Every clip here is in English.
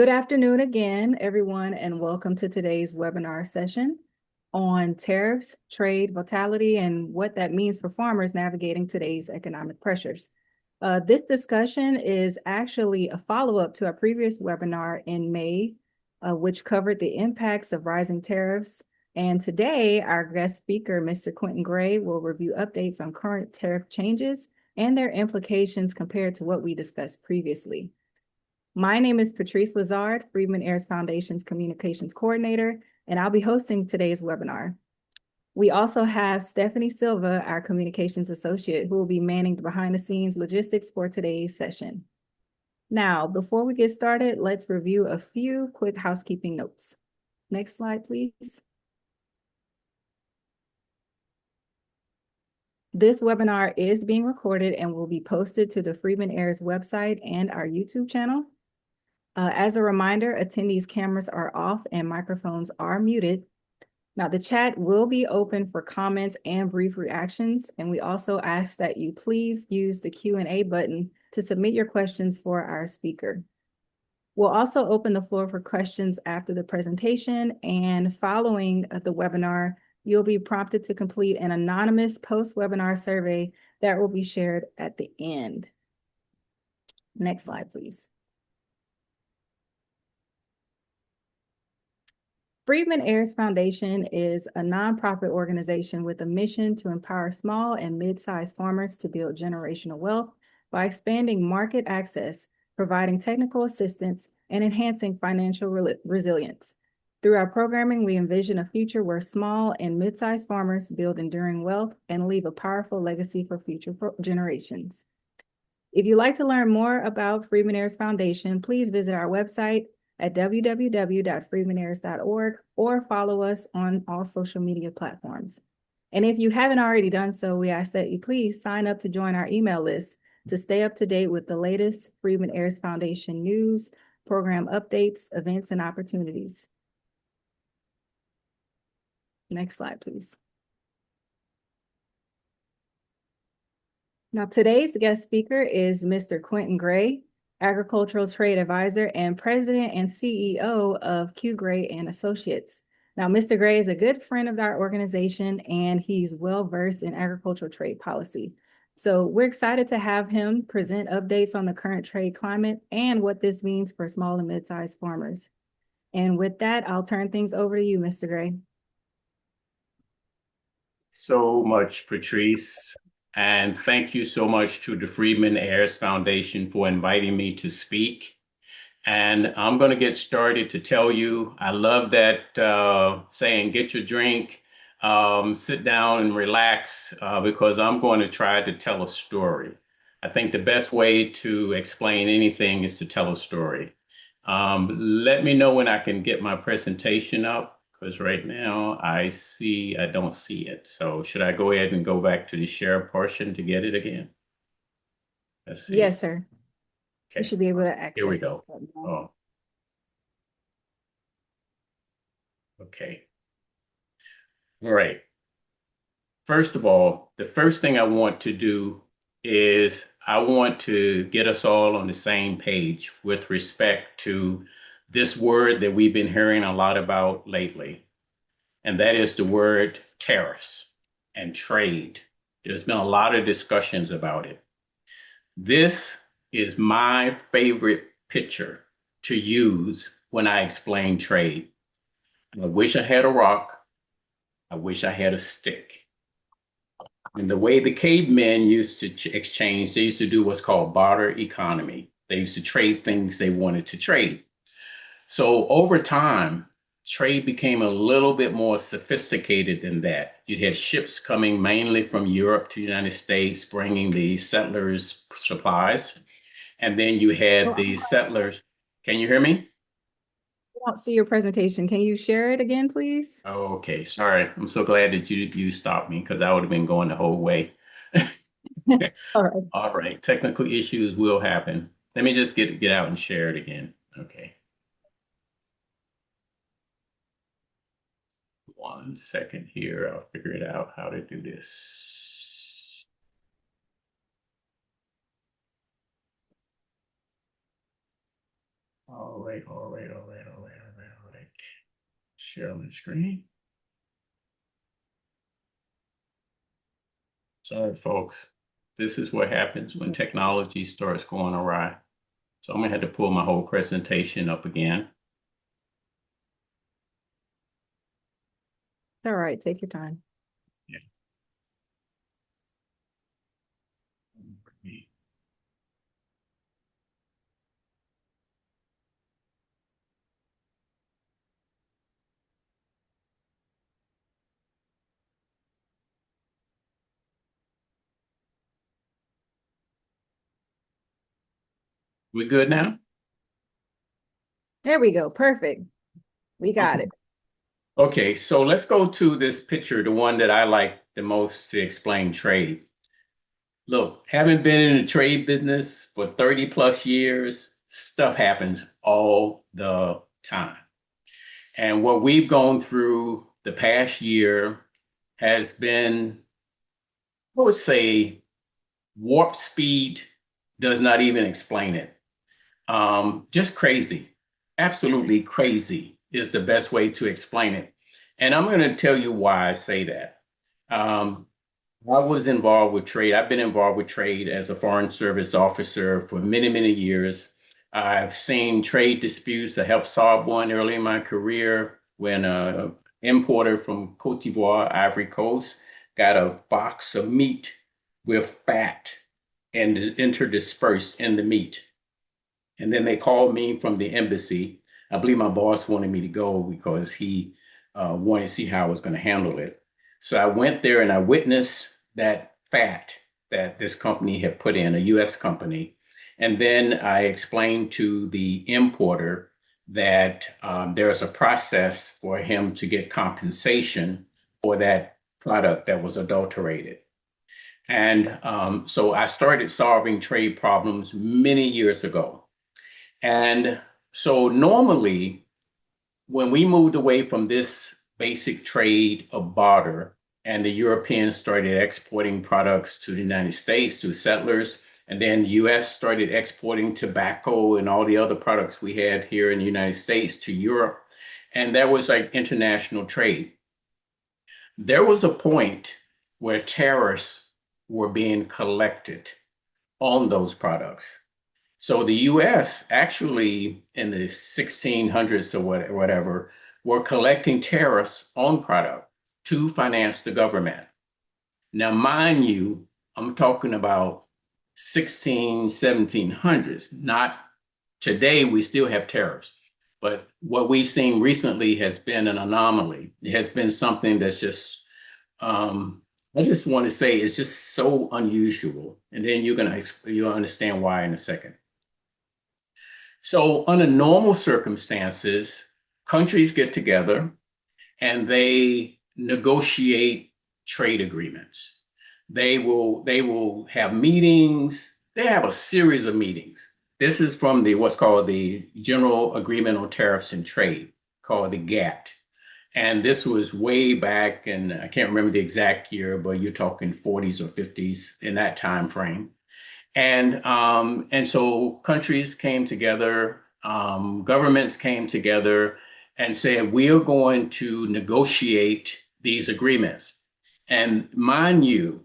Good afternoon again, everyone, and welcome to today's webinar session on tariffs, trade, volatility, and what that means for farmers navigating today's economic pressures. This discussion is actually a follow-up to our previous webinar in May, which covered the impacts of rising tariffs. And today, our guest speaker, Mr. Quintin Gray, will review updates on current tariff changes and their implications compared to what we discussed previously. My name is Patrice Lazard, Freedmen Heirs Foundation's Communications Coordinator, and I'll be hosting today's webinar. We also have Stephanie Silva, our Communications Associate, who will be manning the behind-the-scenes logistics for today's session. Now, before we get started, let's review a few quick housekeeping notes. Next slide, please. This webinar is being recorded and will be posted to the Freedmen Heirs website and our YouTube channel. As a reminder, attendees' cameras are off and microphones are muted. Now, the chat will be open for comments and brief reactions, and we also ask that you please use the Q&A button to submit your questions for our speaker. We'll also open the floor for questions after the presentation, and following the webinar, you'll be prompted to complete an anonymous post-webinar survey that will be shared at the end. Next slide, please. Freedmen Heirs Foundation is a nonprofit organization with a mission to empower small and mid-sized farmers to build generational wealth by expanding market access, providing technical assistance, and enhancing financial resilience. Through our programming, we envision a future where small and mid-sized farmers build enduring wealth and leave a powerful legacy for future generations. If you'd like to learn more about Freedmen Heirs Foundation, please visit our website at www.freedmenheirs.org or follow us on all social media platforms. And if you haven't already done so, we ask that you please sign up to join our email list to stay up to date with the latest Freedmen Heirs Foundation news, program updates, events, and opportunities. Next slide, please. Now, today's guest speaker is Mr. Quintin Gray, Agricultural Trade Advisor and President and CEO of Q Gray and Associates. Now, Mr. Gray is a good friend of our organization, and he's well-versed in agricultural trade policy. So we're excited to have him present updates on the current trade climate and what this means for small and mid-sized farmers. And with that, I'll turn things over to you, Mr. Gray. So much, Patrice. And thank you so much to the Freedmen Heirs Foundation for inviting me to speak. And I'm going to get started to tell you, I love that saying, get your drink, sit down and relax, because I'm going to try to tell a story. I think the best way to explain anything is to tell a story. Let me know when I can get my presentation up, because right now I don't see it. So should I go ahead and go back to the share portion to get it again? Let's see. Yes, sir. Okay. You should be able to access it. Here we go. Oh. Okay. All right. First of all, the first thing I want to do is I want to get us all on the same page with respect to this word that we've been hearing a lot about lately, and that is the word tariffs and trade. There's been a lot of discussions about it. This is my favorite picture to use when I explain trade. I wish I had a rock. I wish I had a stick. And the way the cavemen used to exchange, they used to do what's called barter economy. They used to trade things they wanted to trade. So over time, trade became a little bit more sophisticated than that. You had ships coming mainly from Europe to the United States, bringing the settlers supplies. And then you had the settlers. Can you hear me? I don't see your presentation. Can you share it again, please? Oh, okay. Sorry. I'm so glad that you stopped me, because I would have been going the whole way. All right. All right. Technical issues will happen. Let me just get out and share it again. Okay. 1 second here. I'll figure it out how to do this. All All right. Share my screen. Sorry, folks. This is what happens when technology starts going awry. So I'm gonna have to pull my whole presentation up again. All right, take your time. Yeah. We good now? There we go. Perfect. We got it. Okay, so let's go to this picture, the one that I like the most to explain trade. Look, having been in the trade business for 30 plus years, stuff happens all the time. And what we've gone through the past year has been, I would say, warp speed does not even explain it. Just crazy, absolutely crazy is the best way to explain it. And I'm going to tell you why I say that. Um, I was involved with trade. I've been involved with trade as a foreign service officer for many, many years. I've seen trade disputes. I helped solve one early in my career when an importer from Cote d'Ivoire, Ivory Coast, got a box of meat with fat and interdispersed in the meat. And then they called me from the embassy. I believe my boss wanted me to go because he wanted to see how I was going to handle it. So I went there and I witnessed that fat that this company had put in, a US company. And then I explained to the importer that there's a process for him to get compensation for that product that was adulterated. And so I started solving trade problems many years ago. And so normally, when we moved away from this basic trade of barter and the Europeans started exporting products to the United States, to settlers, and then the US started exporting tobacco and all the other products we had here in the United States to Europe, and that was like international trade. There was a point where tariffs were being collected on those products. So the US actually in the 1600s or whatever were collecting tariffs on product to finance the government. Now, mind you, I'm talking about 16, 1700s, not today we still have tariffs. But what we've seen recently has been an anomaly. It has been something that's just I just want to say it's just so unusual. And then you'll understand why in a second. So, under normal circumstances, countries get together and they negotiate trade agreements. They will have meetings. They have a series of meetings. This is from the what's called the General Agreement on Tariffs and Trade, called the GATT. And this was way back, and I can't remember the exact year, but you're talking 40s or 50s in that time frame. And so countries came together, governments came together and said, we are going to negotiate these agreements. And mind you,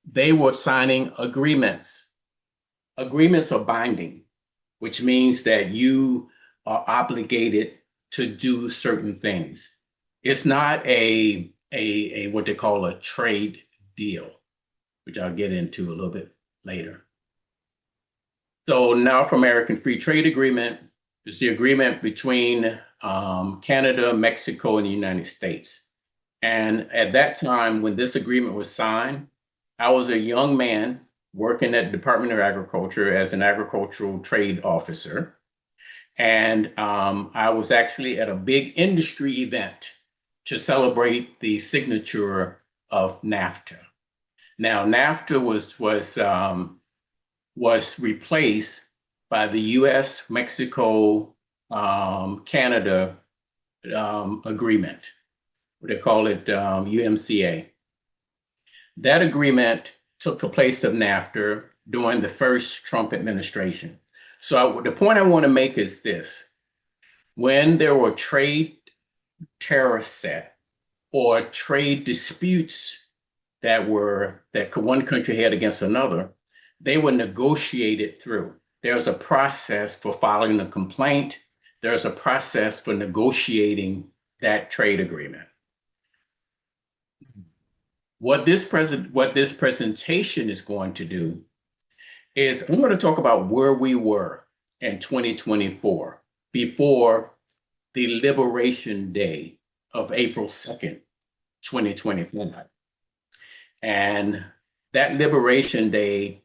they were signing agreements. Agreements are binding, which means that you are obligated to do certain things. It's not a what they call a trade deal, which I'll get into a little bit later. So North American Free Trade Agreement is the agreement between Canada, Mexico, and the United States. And at that time, when this agreement was signed, I was a young man working at the Department of Agriculture as an agricultural trade officer. And I was actually at a big industry event to celebrate the signature of NAFTA. Now, NAFTA was replaced by the U.S. Mexico Canada agreement. They call it UMCA. That agreement took the place of NAFTA during the first Trump administration. So the point I want to make is this. When there were trade tariffs set or trade disputes that one country had against another, they were negotiated through. There's a process for filing a complaint. There's a process for negotiating that trade agreement. What this presentation is going to do is I'm going to talk about where we were in 2024 before the Liberation Day of April 2nd, 2025. And that Liberation Day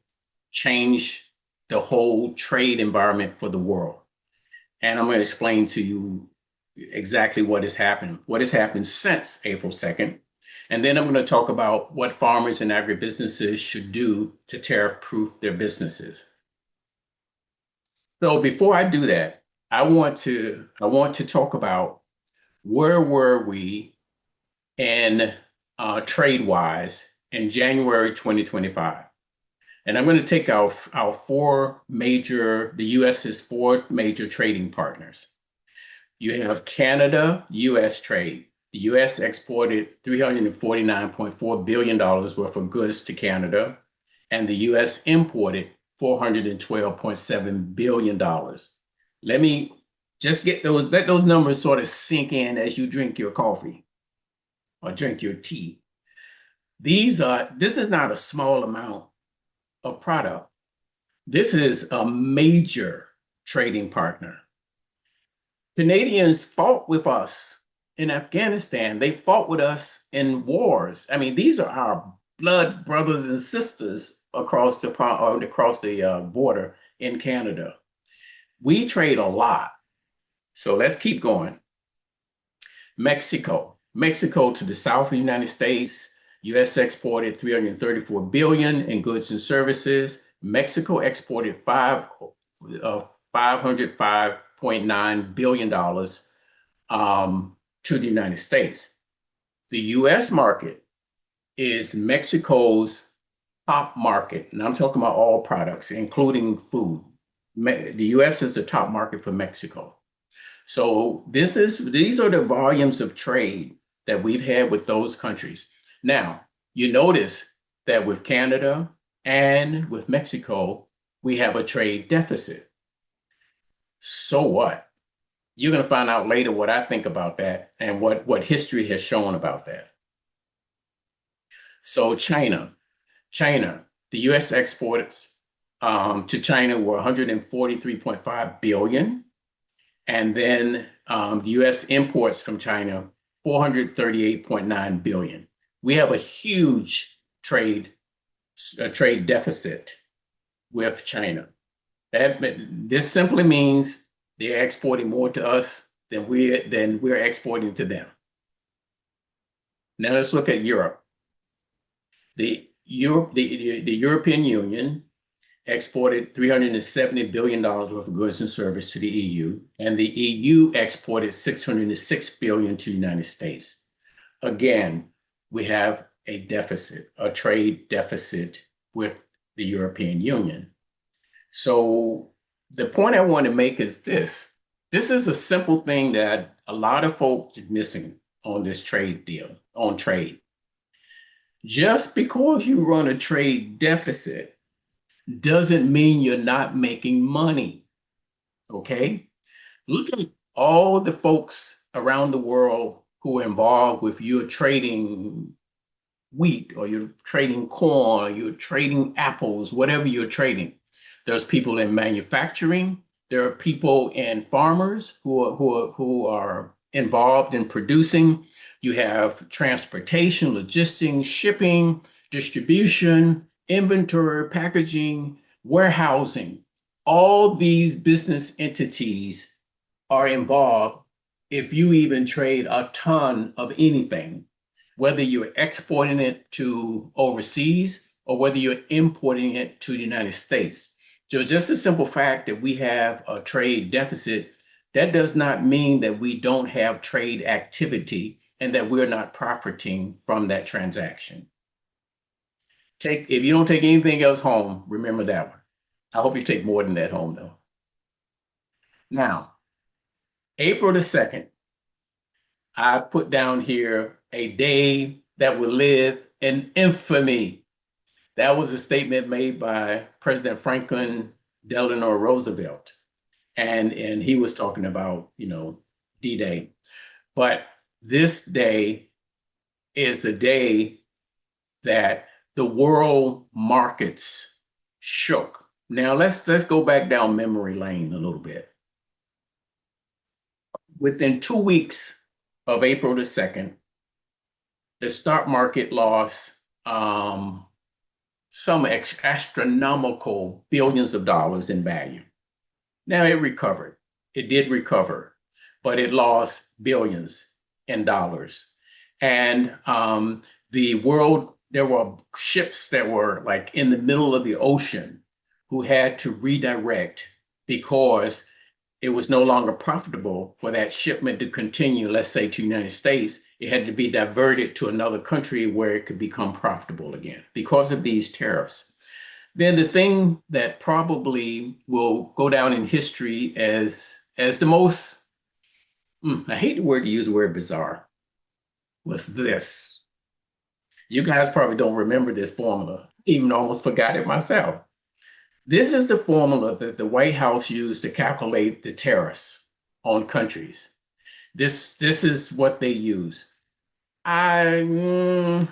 changed the whole trade environment for the world. And I'm going to explain to you exactly what has happened since April 2nd. And then I'm going to talk about what farmers and agribusinesses should do to tariff-proof their businesses. So before I do that, I want to talk about where were we in trade-wise in January 2025. And I'm going to take the US's four major trading partners. You have Canada, US trade. The US exported $349.4 billion worth of goods to Canada, and the US imported $412.7 billion. Let me just let those numbers sort of sink in as you drink your coffee or drink your tea. This is not a small amount of product. This is a major trading partner. Canadians fought with us in Afghanistan. They fought with us in wars. I mean, these are our blood brothers and sisters across the border in Canada. We trade a lot. So let's keep going. Mexico to the south of the United States. US exported $334 billion in goods and services. Mexico exported $505.9 billion to the United States. The US market is Mexico's top market, and I'm talking about all products, including food. The US is the top market for Mexico. So these are the volumes of trade that we've had with those countries. Now, you notice that with Canada and with Mexico, we have a trade deficit. So what? You're going to find out later what I think about that and what history has shown about that. So China, the US exports to China were 143.5 billion. And then the US imports from China, 438.9 billion. We have a huge trade deficit with China. This simply means they're exporting more to us than we're exporting to them. Now let's look at Europe. The European Union exported $370 billion worth of goods and services to the EU, and the EU exported $606 billion to the United States. Again, we have a deficit, a trade deficit with the European Union. So the point I want to make is this. This is a simple thing that a lot of folks are missing on this trade deal, on trade. Just because you run a trade deficit doesn't mean you're not making money, okay? Look at all the folks around the world who are involved with you trading wheat or you're trading corn, or you're trading apples, whatever you're trading. There's people in manufacturing. There are people in farmers who are involved in producing. You have transportation, logistics, shipping, distribution, inventory, packaging, warehousing. All these business entities are involved if you even trade a ton of anything, whether you're exporting it to overseas or whether you're importing it to the United States. So just a simple fact that we have a trade deficit, that does not mean that we don't have trade activity and that we're not profiting from that transaction. If you don't take anything else home, remember that one. I hope you take more than that home, though. Now, April the 2nd, I put down here a day that will live in infamy. That was a statement made by President Franklin Delano Roosevelt. And he was talking about, D-Day. But this day is the day that the world markets shook. Now let's go back down memory lane a little bit. Within 2 weeks of April the 2nd, the stock market lost some astronomical billions of dollars in value. Now it recovered. It did recover, but it lost billions in dollars. And the world, there were ships that were like in the middle of the ocean who had to redirect because it was no longer profitable for that shipment to continue, let's say to the United States. It had to be diverted to another country where it could become profitable again because of these tariffs. Then the thing that probably will go down in history as the most, I hate to use the word bizarre, was this. You guys probably don't remember this formula, even almost forgot it myself. This is the formula that the White House used to calculate the tariffs on countries. This is what they use. I'm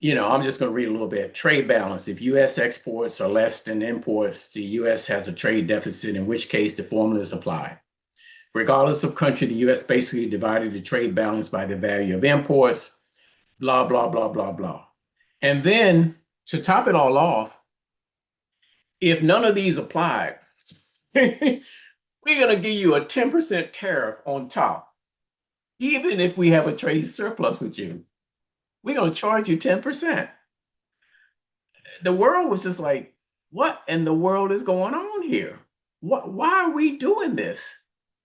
just going to read a little bit. Trade balance. If U.S. exports are less than imports, the U.S. has a trade deficit, in which case the formula is applied. Regardless of country, the U.S. basically divided the trade balance by the value of imports, blah, blah, blah, blah, blah. And then to top it all off, if none of these applied, we're going to give you a 10% tariff on top. Even if we have a trade surplus with you, we're going to charge you 10%. The world was just like, what in the world is going on here? Why are we doing this?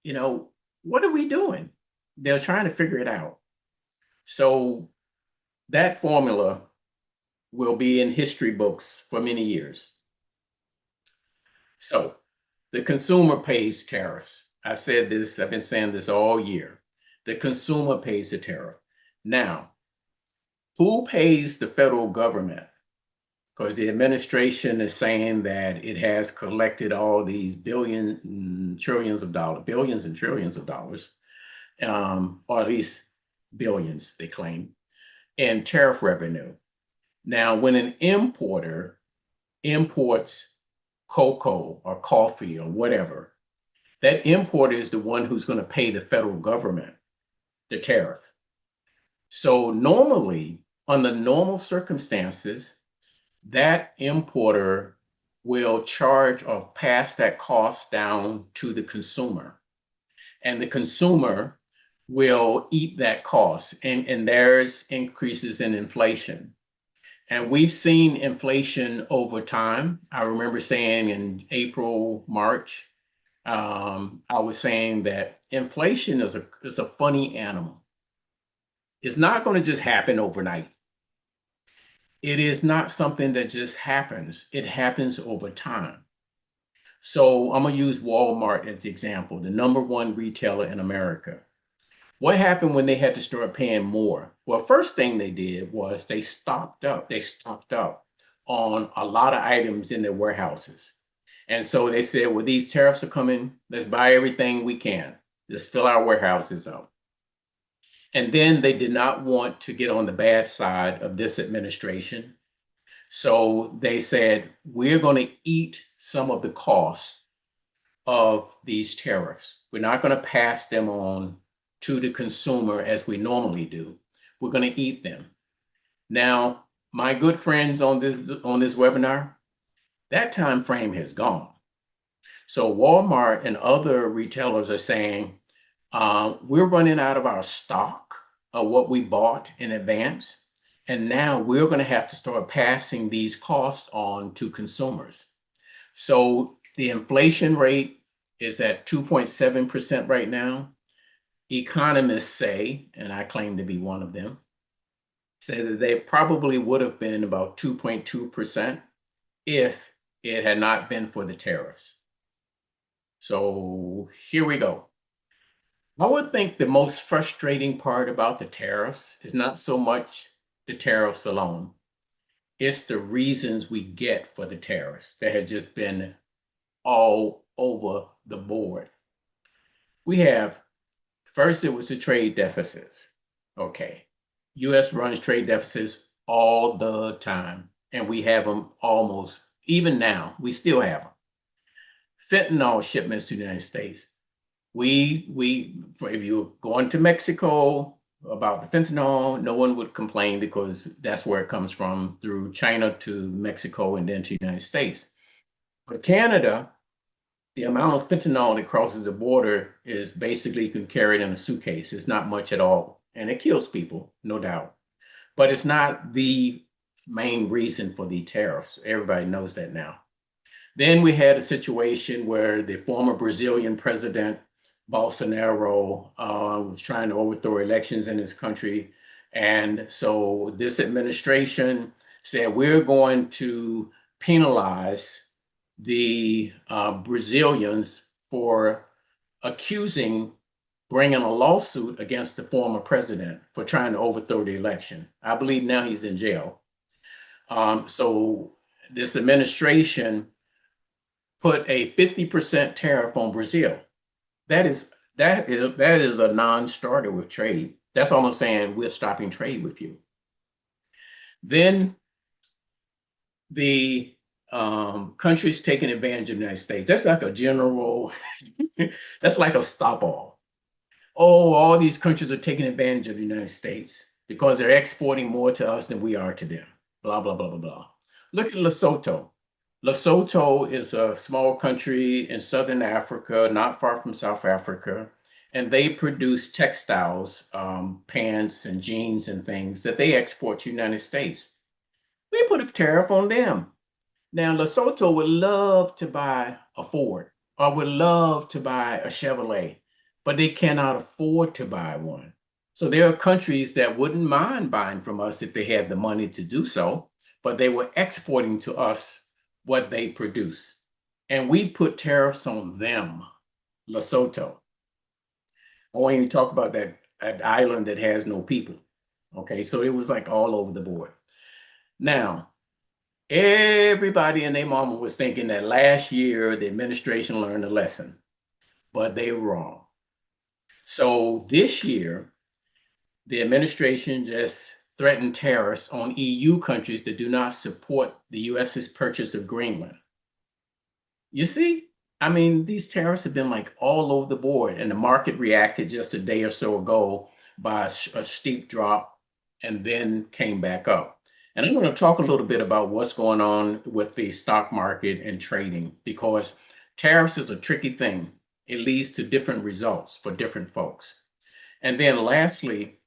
What are we doing? They're trying to figure it out. So that formula will be in history books for many years. So the consumer pays tariffs. I've said this, I've been saying this all year. The consumer pays the tariff. Now, who pays the federal government? Because the administration is saying that it has collected all these billions and trillions of dollars, or at least billions, they claim, in tariff revenue. Now, when an importer imports cocoa or coffee or whatever, that importer is the one who's going to pay the federal government the tariff. So normally, under normal circumstances, that importer will charge or pass that cost down to the consumer. And the consumer will eat that cost. And there's increases in inflation. And we've seen inflation over time. I remember saying in April, March, I was saying that inflation is a funny animal. It's not going to just happen overnight. It is not something that just happens. It happens over time. So I'm going to use Walmart as the example, the number one retailer in America. What happened when they had to start paying more? Well, first thing they did was they stocked up. They stocked up on a lot of items in their warehouses. And so they said, well, these tariffs are coming. Let's buy everything we can. Just fill our warehouses up. And then they did not want to get on the bad side of this administration. So they said, we're going to eat some of the costs of these tariffs. We're not going to pass them on to the consumer as we normally do. We're going to eat them. Now, my good friends on this webinar, that time frame has gone. So Walmart and other retailers are saying, we're running out of our stock of what we bought in advance. And now we're going to have to start passing these costs on to consumers. So the inflation rate is at 2.7% right now. Economists say, and I claim to be one of them, say that they probably would have been about 2.2% if it had not been for the tariffs. So here we go. I would think the most frustrating part about the tariffs is not so much the tariffs alone. It's the reasons we get for the tariffs that have just been all over the board. We have, first, it was the trade deficits. Okay. US runs trade deficits all the time, and we have them almost, even now, we still have them. Fentanyl shipments to the United States. If you're going to Mexico about the fentanyl, no one would complain because that's where it comes from through China to Mexico and then to the United States. But Canada, the amount of fentanyl that crosses the border is basically you can carry it in a suitcase. It's not much at all. And it kills people, no doubt. But it's not the main reason for the tariffs. Everybody knows that now. Then we had a situation where the former Brazilian president, Bolsonaro, was trying to overthrow elections in his country. And so this administration said, we're going to penalize the Brazilians for bringing a lawsuit against the former president for trying to overthrow the election. I believe now he's in jail. So this administration put a 50% tariff on Brazil. That is a non-starter with trade. That's almost saying we're stopping trade with you. Then the countries taking advantage of the United States. That's like a general, that's like a stop all. Oh, all these countries are taking advantage of the United States because they're exporting more to us than we are to them. Blah, blah, blah, blah, blah. Look at Lesotho. Lesotho is a small country in Southern Africa, not far from South Africa, and they produce textiles, pants and jeans and things that they export to the United States. We put a tariff on them. Now, Lesotho would love to buy a Ford or would love to buy a Chevrolet, but they cannot afford to buy one. So there are countries that wouldn't mind buying from us if they had the money to do so, but they were exporting to us what they produce. And we put tariffs on them, Lesotho. I won't even talk about that island that has no people. Okay, so it was like all over the board. Now, everybody and their mama was thinking that last year the administration learned a lesson, but they were wrong. So this year, the administration just threatened tariffs on EU countries that do not support the US's purchase of Greenland. You see, I mean, these tariffs have been like all over the board, and the market reacted just a day or so ago by a steep drop and then came back up. And I'm going to talk a little bit about what's going on with the stock market and trading because tariffs is a tricky thing. It leads to different results for different folks. And then lastly,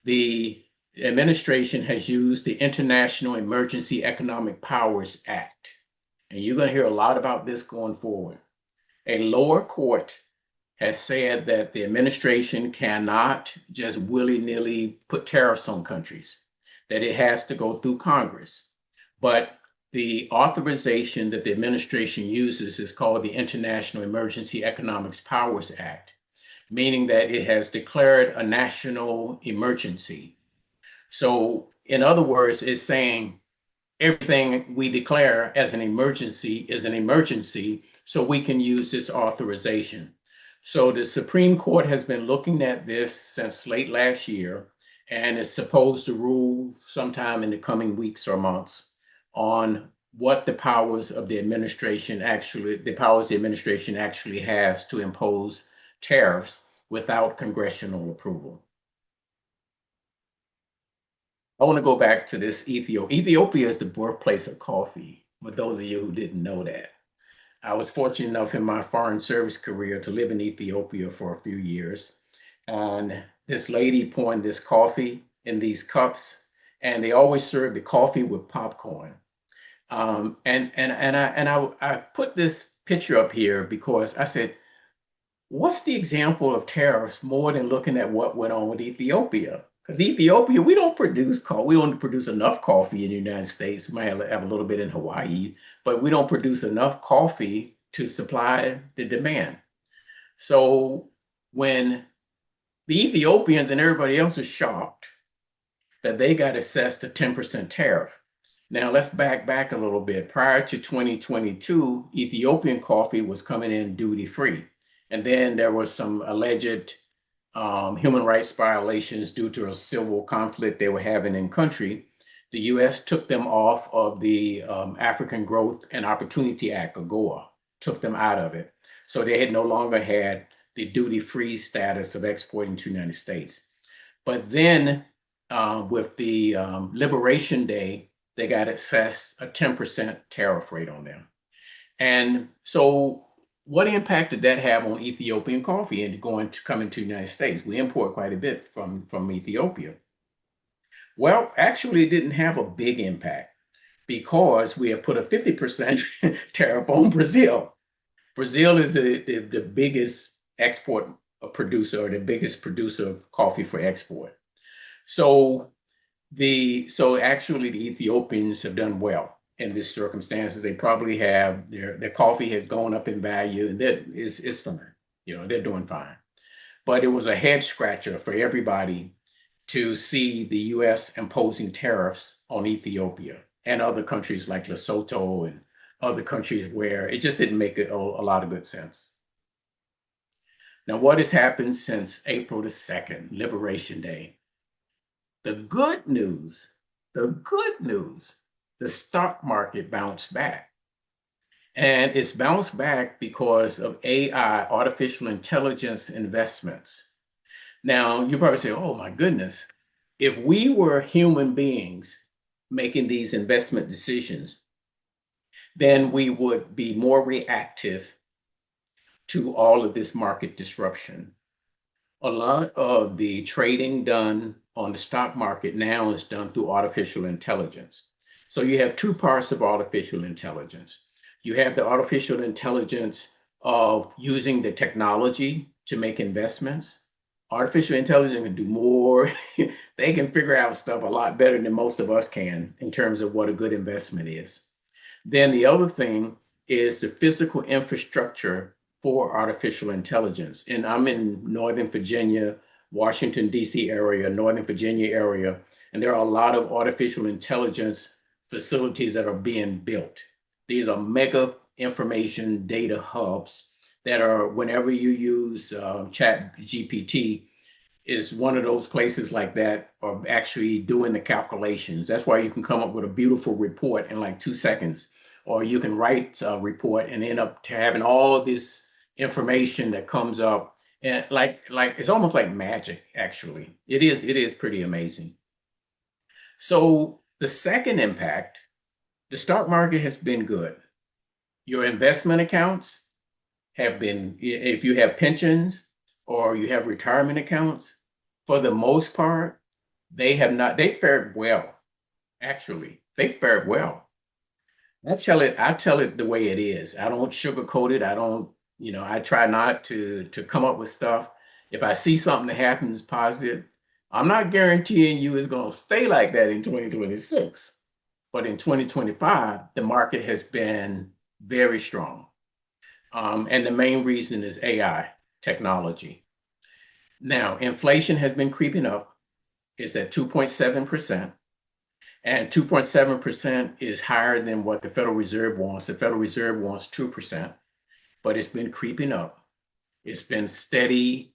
the administration has used the International Emergency Economic Powers Act. And you're going to hear a lot about this going forward. A lower court has said that the administration cannot just willy-nilly put tariffs on countries, that it has to go through Congress. But the authorization that the administration uses is called the International Emergency Economics Powers Act, meaning that it has declared a national emergency. So, in other words, it's saying everything we declare as an emergency is an emergency, so we can use this authorization. So the Supreme Court has been looking at this since late last year and is supposed to rule sometime in the coming weeks or months on what the powers the administration actually has to impose tariffs without congressional approval. I want to go back to this Ethiopia. Ethiopia is the birthplace of coffee, for those of you who didn't know that. I was fortunate enough in my foreign service career to live in Ethiopia for a few years. And this lady pouring this coffee in these cups, and they always serve the coffee with popcorn. I put this picture up here because I said, what's the example of tariffs more than looking at what went on with Ethiopia? Because Ethiopia, we don't produce coffee. We don't produce enough coffee in the United States. We might have a little bit in Hawaii, but we don't produce enough coffee to supply the demand. So when the Ethiopians and everybody else is shocked that they got assessed a 10% tariff. Now let's back a little bit. Prior to 2022, Ethiopian coffee was coming in duty free. And then there was some alleged human rights violations due to a civil conflict they were having in country. The US took them off of the African Growth and Opportunity Act, AGOA, took them out of it. So they had no longer had the duty free status of exporting to the United States. But then with the Liberation Day, they got assessed a 10% tariff rate on them. And so what impact did that have on Ethiopian coffee and coming to the United States? We import quite a bit from Ethiopia. Well, actually, it didn't have a big impact because we have put a 50% tariff on Brazil. Brazil is the biggest export producer, or the biggest producer of coffee for export. So actually the Ethiopians have done well in these circumstances. They probably have their coffee has gone up in value, and that is fine. They're doing fine. But it was a head scratcher for everybody to see the US imposing tariffs on Ethiopia and other countries like Lesotho and other countries where it just didn't make a lot of good sense. Now, what has happened since April the 2nd, Liberation Day? The good news, the stock market bounced back. And it's bounced back because of AI, artificial intelligence investments. Now, you probably say, oh my goodness, if we were human beings making these investment decisions, then we would be more reactive to all of this market disruption. A lot of the trading done on the stock market now is done through artificial intelligence. So you have two parts of artificial intelligence. You have the artificial intelligence of using the technology to make investments. Artificial intelligence can do more. They can figure out stuff a lot better than most of us can in terms of what a good investment is. Then the other thing is the physical infrastructure for artificial intelligence. And I'm in Northern Virginia, Washington, D.C. area, Northern Virginia area, and there are a lot of artificial intelligence facilities that are being built. These are mega information data hubs that are, whenever you use Chat GPT, is one of those places like that are actually doing the calculations. That's why you can come up with a beautiful report in like 2 seconds, or you can write a report and end up having all this information that comes up, and like it's almost like magic. Actually, it is pretty amazing. So the second impact, the stock market has been good. Your investment accounts have been, if you have pensions or you have retirement accounts, for the most part, they fared well. Actually, they fared well. I tell it the way it is. I don't sugarcoat it. I don't, I try not to come up with stuff. If I see something that happens positive, I'm not guaranteeing you it's going to stay like that in 2026. But in 2025, the market has been very strong. And the main reason is AI technology. Now, inflation has been creeping up. It's at 2.7%. And 2.7% is higher than what the Federal Reserve wants. The Federal Reserve wants 2%, but it's been creeping up. It's been steady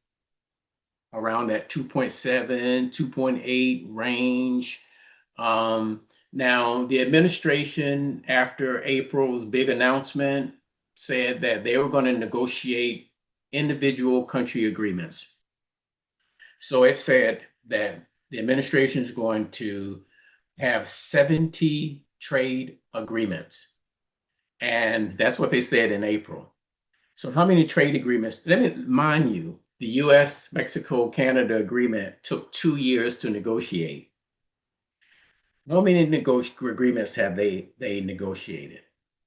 around that 2.7, 2.8 range. Now, the administration, after April's big announcement, said that they were going to negotiate individual country agreements. So it said that the administration is going to have 70 trade agreements. And that's what they said in April. So how many trade agreements? Let me mind you, the US, Mexico, Canada agreement took 2 years to negotiate. How many agreements have they negotiated?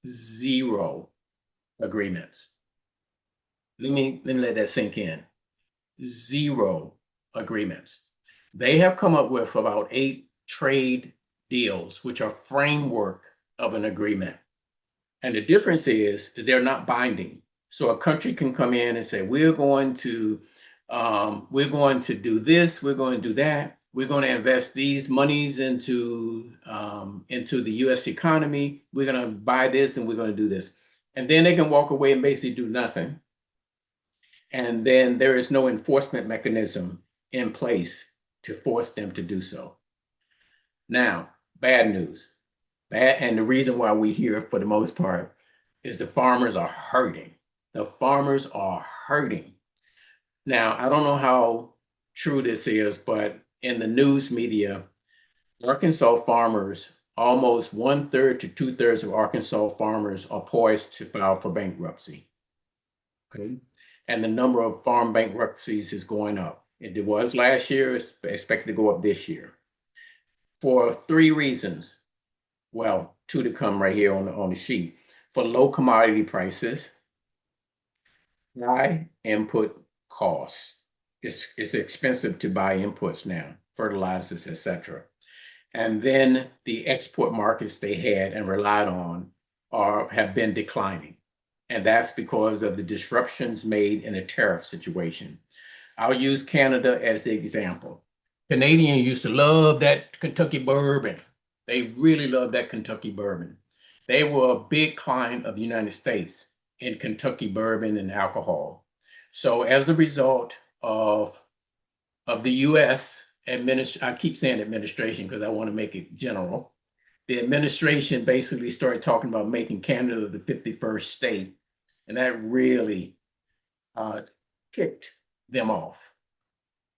0 agreements. Let me let that sink in. 0 agreements. They have come up with about 8 trade deals, which are framework of an agreement. And the difference is they're not binding. So a country can come in and say, we're going to We're going to do this, we're going to do that. We're going to invest these monies into the US economy. We're going to buy this and we're going to do this. And then they can walk away and basically do nothing. And then there is no enforcement mechanism in place to force them to do so. Now, bad news. Bad, and the reason why we hear for the most part is the farmers are hurting. The farmers are hurting. Now, I don't know how true this is, but in the news media, Arkansas farmers, almost 1/3 to 2/3 of Arkansas farmers are poised to file for bankruptcy. Okay. And the number of farm bankruptcies is going up. It was last year, it's expected to go up this year for three reasons. Well, two to come right here on the sheet. For low commodity prices, high input costs. It's expensive to buy inputs now, fertilizers, etc. And then the export markets they had and relied on have been declining. And that's because of the disruptions made in a tariff situation. I'll use Canada as the example. Canadians used to love that Kentucky bourbon. They really loved that Kentucky bourbon. They were a big client of the United States in Kentucky bourbon and alcohol. So as a result of the U.S. I keep saying administration because I want to make it general. The administration basically started talking about making Canada the 51st state, and that really kicked them off.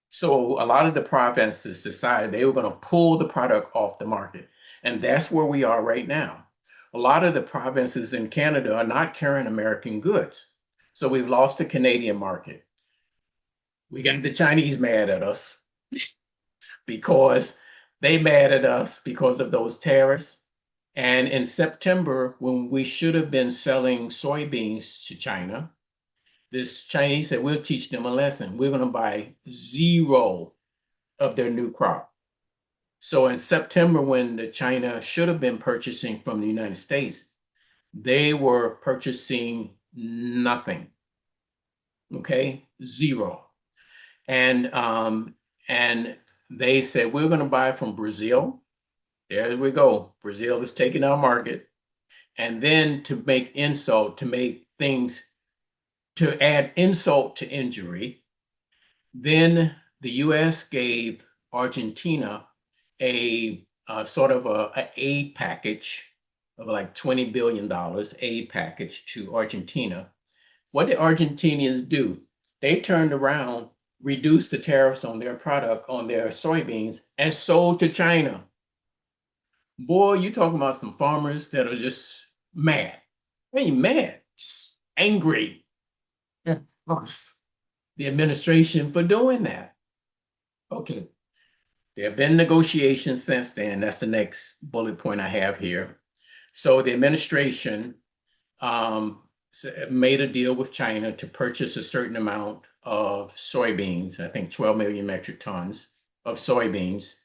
So a lot of the provinces decided they were going to pull the product off the market, and that's where we are right now. A lot of the provinces in Canada are not carrying American goods, so we've lost the Canadian market. We got the Chinese mad at us because they mad at us because of those tariffs. And in September, when we should have been selling soybeans to China, this Chinese said, we'll teach them a lesson. We're going to buy zero of their new crop. So in September, when the China should have been purchasing from the United States, they were purchasing nothing. Okay, zero. And they said, we're going to buy from Brazil. There we go. Brazil is taking our market. And then to make insult, to make things, to add insult to injury, then the US gave Argentina a sort of a aid package of like $20 billion aid package to Argentina. What did Argentinians do? They turned around, reduced the tariffs on their product, on their soybeans, and sold to China. Boy, you talking about some farmers that are just mad. I mean, mad, just angry at us, the administration, for doing that. Okay. There have been negotiations since then. That's the next bullet point I have here. So the administration made a deal with China to purchase a certain amount of soybeans, I think 12 million metric tons of soybeans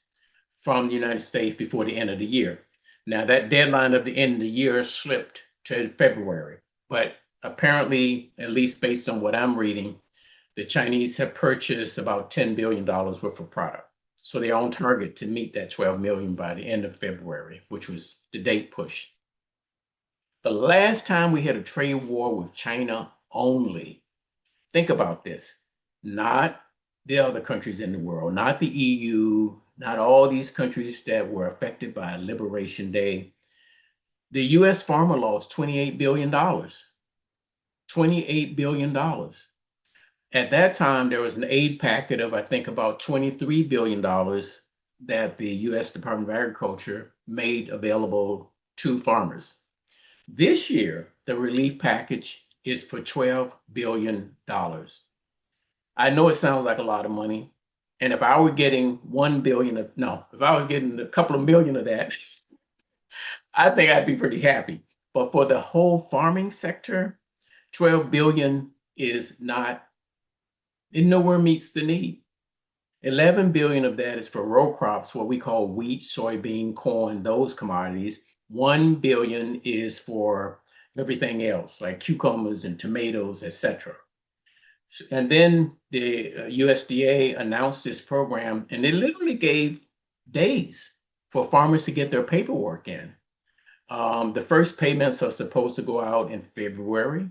from the United States before the end of the year. Now, that deadline of the end of the year slipped to February, but apparently, at least based on what I'm reading, the Chinese have purchased about $10 billion worth of product. So they're on target to meet that 12 million by the end of February, which was the date push. The last time we had a trade war with China only, think about this, not the other countries in the world, not the EU, not all these countries that were affected by Liberation Day. The US farmer lost $28 billion. $28 billion. At that time, there was an aid packet of, I think, about $23 billion that the US Department of Agriculture made available to farmers. This year, the relief package is for $12 billion. I know it sounds like a lot of money. And if I were getting 1 billion of, no, if I was getting a couple of million of that, I think I'd be pretty happy. But for the whole farming sector, 12 billion is not, it nowhere meets the need. 11 billion of that is for row crops, what we call wheat, soybean, corn, those commodities. 1 billion is for everything else, like cucumbers and tomatoes, etc. And then the USDA announced this program, and they literally gave days for farmers to get their paperwork in. The first payments are supposed to go out in February,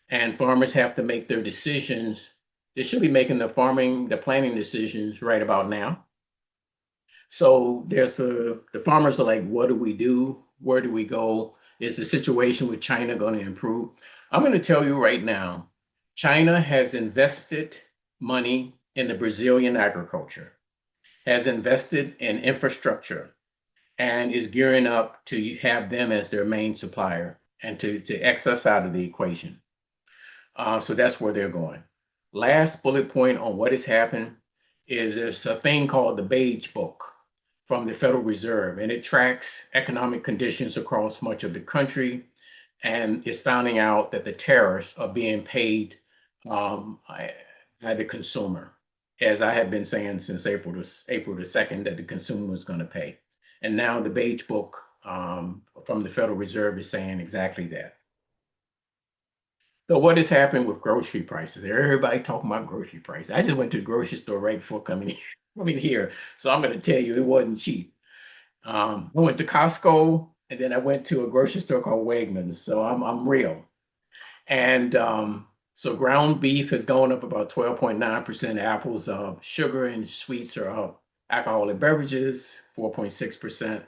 and farmers have to make their decisions. They should be making the planning decisions right about now. So the farmers are like, what do we do? Where do we go? Is the situation with China going to improve? I'm going to tell you right now, China has invested money in the Brazilian agriculture, has invested in infrastructure, and is gearing up to have them as their main supplier and to X us out of the equation. So that's where they're going. Last bullet point on what has happened is there's a thing called the Beige Book from the Federal Reserve, and it tracks economic conditions across much of the country, and is finding out that the tariffs are being paid by the consumer, as I have been saying since April the 2nd, that the consumer is going to pay. And now the Beige Book from the Federal Reserve is saying exactly that. So what has happened with grocery prices? Everybody talking about grocery prices. I just went to the grocery store right before coming here. So I'm going to tell you it wasn't cheap. I went to Costco, and then I went to a grocery store called Wegmans. So I'm real. And so ground beef has gone up about 12.9%. Apples, sugar and sweets are up. Alcoholic beverages, 4.6%.